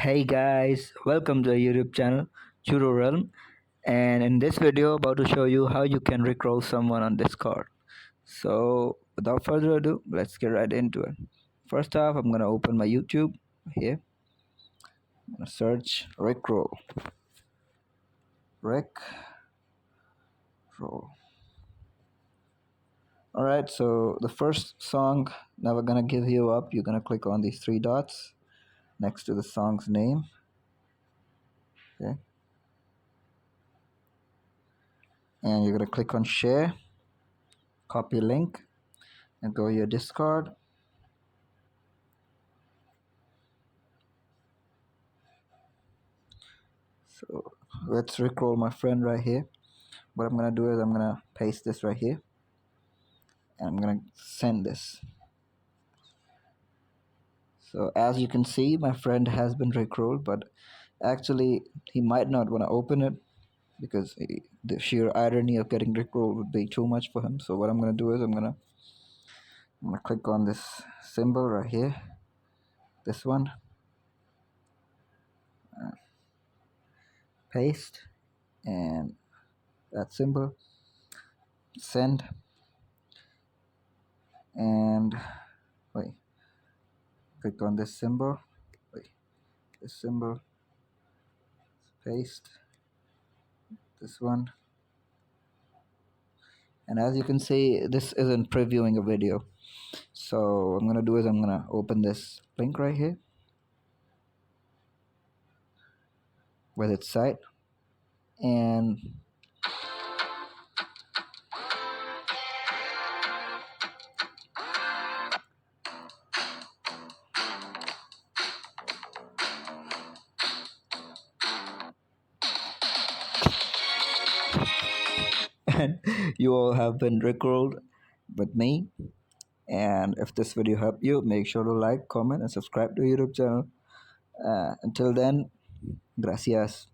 Hey guys, welcome to the YouTube channel TutoRealm, and in this video about to show you how you can rickroll someone on Discord. So without further ado, let's get right into it. First off, I'm gonna open my YouTube here. I'm gonna search Rickroll. Rickroll. Alright, so the first song, Never Gonna Give You Up, you're gonna click on these three dots next to the song's name. Okay. And you're gonna click on share, copy link, and go to your Discord. So let's rickroll my friend right here. What I'm gonna do is I'm gonna paste this right here and I'm gonna send this. So as you can see, my friend has been rickrolled, but actually he might not want to open it because the sheer irony of getting rickrolled would be too much for him. So what I'm gonna do is I'm gonna click on this symbol right here, this one, paste, and that symbol, send, and wait, click on this symbol, this symbol, paste, this one. And as you can see, this isn't previewing a video. So what I'm gonna do is I'm gonna open this link right here with its site, and and you all have been rickrolled with me. And if this video helped you, make sure to like, comment, and subscribe to the YouTube channel. Until then, gracias.